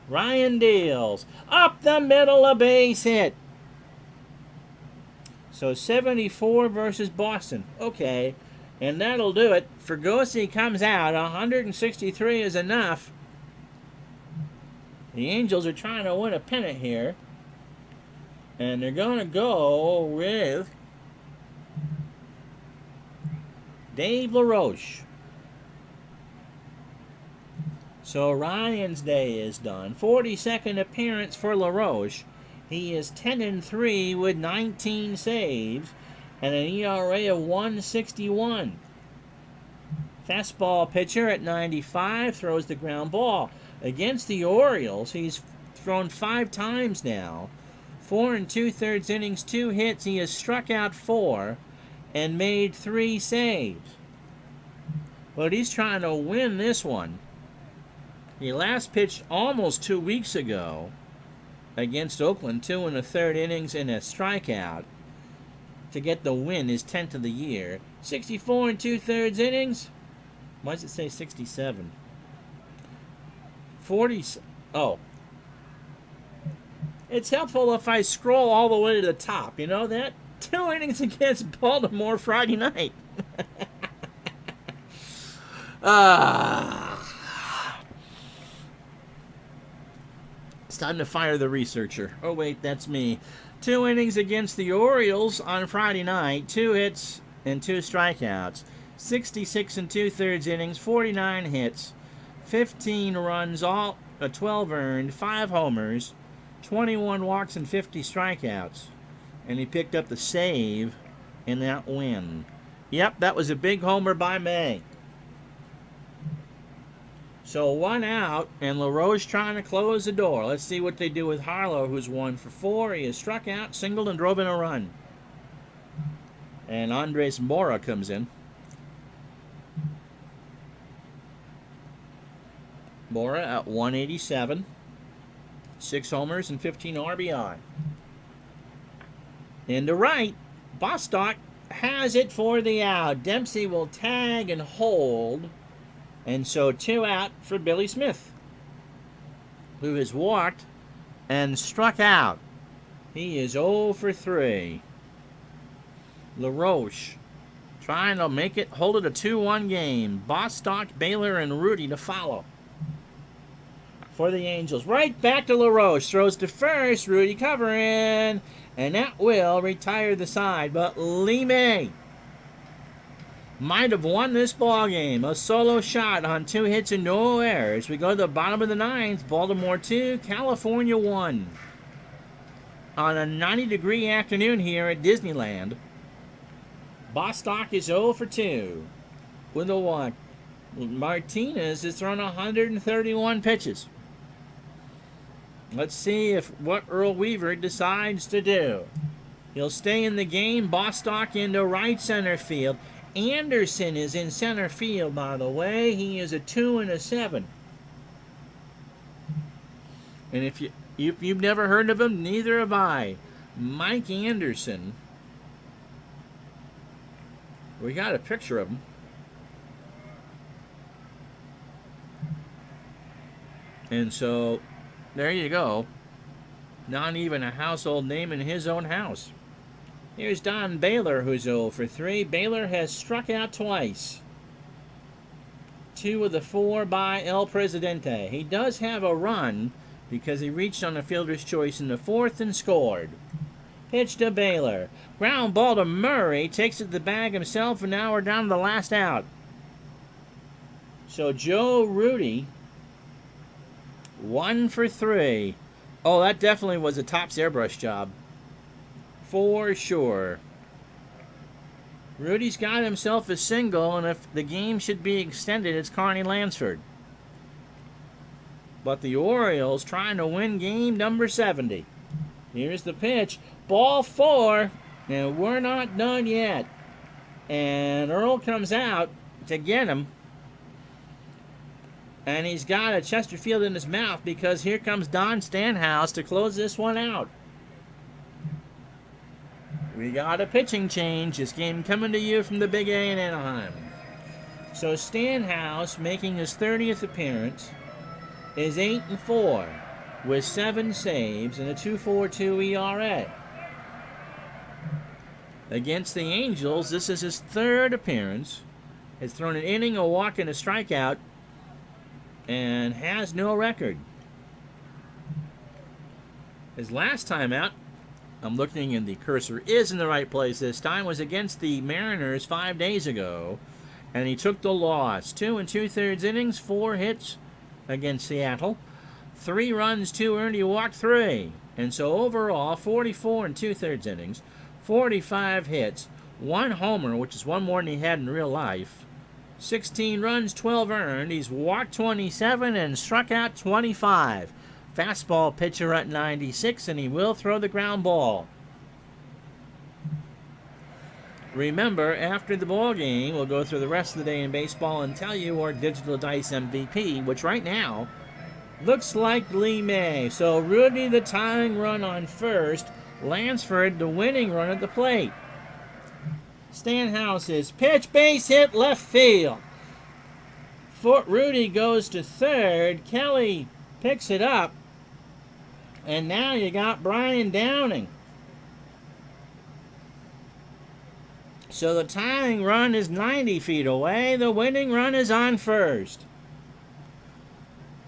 Ryan deals. Up the middle, a base hit. So 74 versus Boston. Okay. And that'll do it. Fregosi comes out. 163 is enough. The Angels are trying to win a pennant here. And they're going to go with Dave LaRoche. So Ryan's day is done. 42nd appearance for LaRoche. He is 10-3 with 19 saves and an ERA of 1.61. Fastball pitcher at 95 throws the ground ball. Against the Orioles, he's thrown 5 times now. 4 2/3 innings, 2 hits. He has struck out 4 and made 3 saves. But he's trying to win this one. He last pitched almost 2 weeks ago against Oakland, 2 1/3 innings and a strikeout to get the win, his 10th of the year. 64 2/3 innings. Why does it say 67? 40. Oh. It's helpful if I scroll all the way to the top. You know that? 2 innings against Baltimore Friday night. It's time to fire the researcher. Oh, wait, that's me. 2 innings against the Orioles on Friday night. 2 hits and 2 strikeouts. 66 2/3 innings, 49 hits, 15 runs, 12 earned, 5 homers, 21 walks and 50 strikeouts. And he picked up the save in that win. Yep, that was a big homer by May. So 1 out, and LaRoche trying to close the door. Let's see what they do with Harlow, who's 1 for 4. He has struck out, singled, and drove in a run. And Andres Mora comes in. Mora at 187. 6 homers and 15 RBI. And to right, Bostock has it for the out. Dempsey will tag and hold. And so 2 out for Billy Smith, who has walked and struck out. He is 0 for 3. LaRoche trying to make it, hold it a 2-1 game. Bostock, Baylor, and Rudy to follow for the Angels. Right back to LaRoche. Throws to first. Rudy covering. And that will retire the side. But Lee May might have won this ball game. A solo shot on 2 hits and no errors. We go to the bottom of the 9th. Baltimore 2, California 1. On a 90-degree afternoon here at Disneyland, Bostock is 0 for 2 with a walk. Martinez has thrown 131 pitches. Let's see what Earl Weaver decides to do. He'll stay in the game. Bostock into right center field. Anderson is in center field, by the way. He is a 2 and a 7. And if you've never heard of him, neither have I. Mike Anderson. We got a picture of him. And so, there you go. Not even a household name in his own house. Here's Don Baylor, who's 0 for 3. Baylor has struck out twice. 2 of the 4 by El Presidente. He does have a run because he reached on a fielder's choice in the 4th and scored. Pitch to Baylor. Ground ball to Murray. Takes it to the bag himself, and now we're down to the last out. So Joe Rudy, 1 for 3. Oh, that definitely was a Topps airbrush job. For sure. Rudy's got himself a single, and if the game should be extended, it's Carney Lansford. But the Orioles trying to win game number 70. Here's the pitch. Ball 4, and we're not done yet. And Earl comes out to get him. And he's got a Chesterfield in his mouth because here comes Don Stanhouse to close this one out. We got a pitching change. This game coming to you from the Big A in Anaheim. So Stanhouse, making his 30th appearance, is 8 and 4. with 7 saves and a 2.42 ERA. Against the Angels, this is his 3rd appearance. Has thrown an inning, a walk, and a strikeout, and has no record. His last time out, I'm looking and the cursor is in the right place this time, was against the Mariners 5 days ago, and he took the loss. 2 2/3 innings, 4 hits against Seattle, 3 runs, 2 earned, he walked 3. And so overall, 44 2/3 innings, 45 hits, 1 homer, which is 1 more than he had in real life, 16 runs, 12 earned. He's walked 27 and struck out 25. Fastball pitcher at 96, and he will throw the ground ball. Remember, after the ball game, we'll go through the rest of the day in baseball and tell you our Digital Dice MVP, which right now looks like Lee May. So Rudy the tying run on first, Lansford the winning run at the plate. Stanhouse's pitch, base hit, left field. Fort Rudy goes to third. Kelly picks it up. And now you got Brian Downing. So the tying run is 90 feet away. The winning run is on first.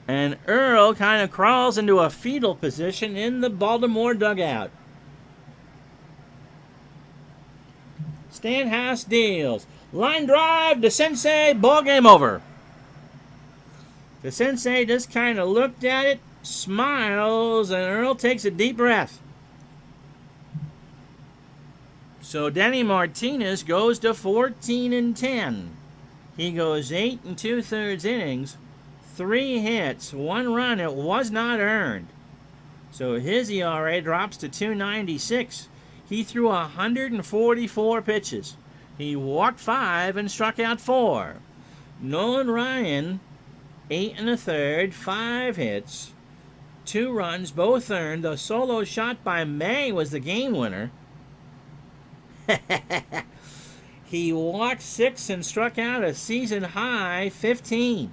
And Earl kind of crawls into a fetal position in the Baltimore dugout. Stanhouse deals. Line drive to Sensei. Ball game over. The Sensei just kind of looked at it, smiles, and Earl takes a deep breath. So Denny Martinez goes to 14 10. He goes 8 2/3 innings, 3 hits, 1 run. It was not earned. So his ERA drops to 2.96. He threw 144 pitches. He walked 5 and struck out 4. Nolan Ryan, 8 1/3, 5 hits, 2 runs, both earned. The solo shot by May was the game winner. He walked 6 and struck out a season high 15.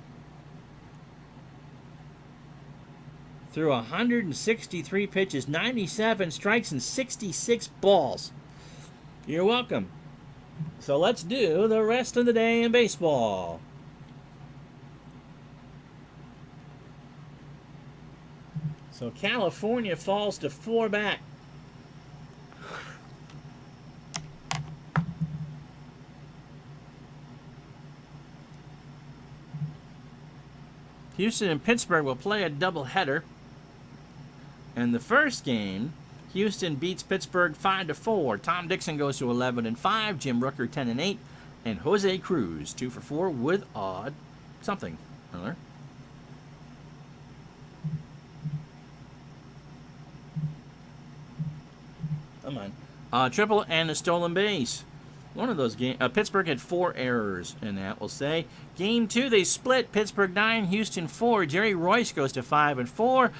Threw 163 pitches, 97 strikes, and 66 balls. You're welcome. So let's do the rest of the day in baseball. So California falls to 4 back. Houston and Pittsburgh will play a doubleheader. And the first game, Houston beats Pittsburgh 5-4. Tom Dixon goes to 11-5. Jim Rooker 10-8, and Jose Cruz 2 for 4 with odd something. Another. Come on. Triple and a stolen base. One of those games. Pittsburgh had 4 errors in that, we'll say. Game 2, they split. Pittsburgh 9, Houston 4. Jerry Royce goes to 5-4.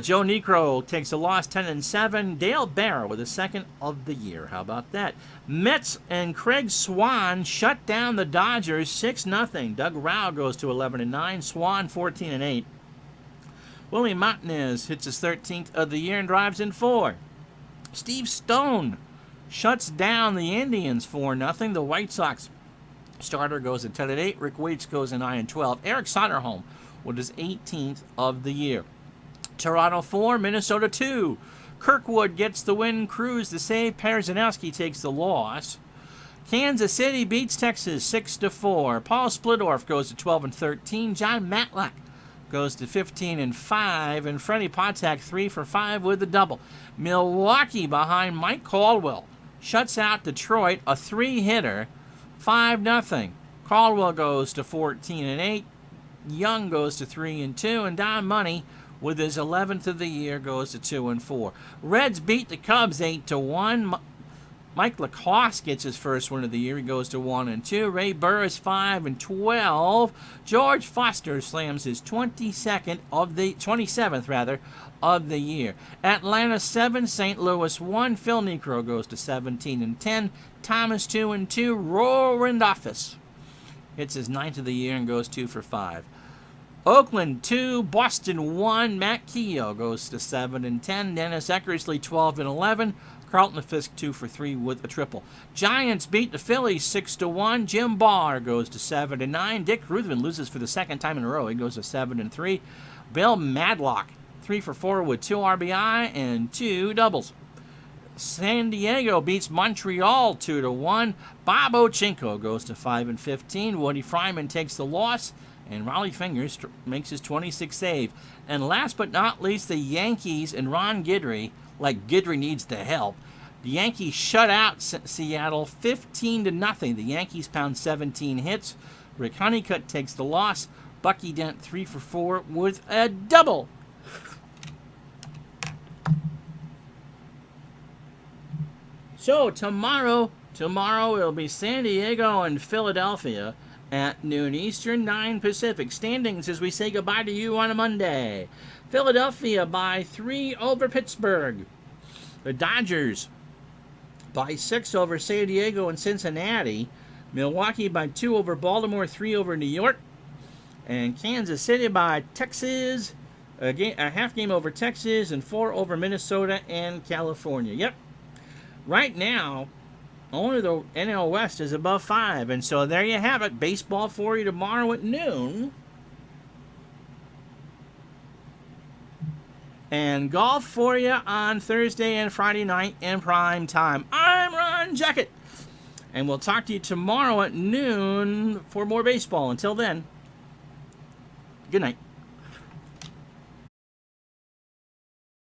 Joe Niekro takes a loss 10-7. Dale Bear with a second of the year. How about that? Mets and Craig Swan shut down the Dodgers 6-0. Doug Rauch goes to 11-9. Swan 14-8. Willie Martinez hits his 13th of the year and drives in 4. Steve Stone shuts down the Indians 4-0. The White Sox starter goes to 10-8. Rick Waits goes to 9-12. Eric Soderholm with his 18th of the year. Toronto 4, Minnesota 2. Kirkwood gets the win. Cruz the save. Perzanowski takes the loss. Kansas City beats Texas 6-4. Paul Splittorff goes to 12-13. John Matlack goes to 15-5. And Freddie Patek 3 for 5 with a double. Milwaukee behind Mike Caldwell shuts out Detroit, a 3-hitter, 5-0. Caldwell goes to 14-8. Young goes to 3-2. And Don Money, with his 11th of the year, goes to 2-4. Reds beat the Cubs 8-1. Mike LaCosse gets his first win of the year. He goes to 1-2. Ray Burris 5-12. George Foster slams his 27th of the year. Atlanta 7, St. Louis 1. Phil Niekro goes to 17-10. Thomas 2-2. Roland Office hits his 9th of the year and goes 2 for 5. Oakland 2, Boston 1. Matt Keogh goes to 7 and 10. Dennis Eckersley 12 and 11. Carlton Fisk 2 for 3 with a triple. Giants beat the Phillies 6 to 1. Jim Barr goes to 7 and 9. Dick Ruthven loses for the second time in a row. He goes to 7 and 3. Bill Madlock 3 for 4 with 2 RBI and 2 doubles. San Diego beats Montreal 2 to 1. Bob Ochinko goes to 5 and 15. Woody Fryman takes the loss, and Raleigh Fingers makes his 26th save. And last but not least, the Yankees and Ron Guidry, like Guidry needs the help. The Yankees shut out Seattle 15 to nothing. The Yankees pound 17 hits. Rick Honeycutt takes the loss. Bucky Dent 3 for 4 with a double. So tomorrow it'll be San Diego and Philadelphia at noon Eastern, 9 Pacific. Standings as we say goodbye to you on a Monday. Philadelphia by 3 over Pittsburgh. The Dodgers by 6 over San Diego and Cincinnati. Milwaukee by 2 over Baltimore, 3 over New York. And Kansas City by Texas, a half game over Texas, and 4 over Minnesota and California. Yep. Right now, only the NL West is above 5. And so there you have it. Baseball for you tomorrow at noon. And golf for you on Thursday and Friday night in prime time. I'm Ron Jacket. And we'll talk to you tomorrow at noon for more baseball. Until then, good night.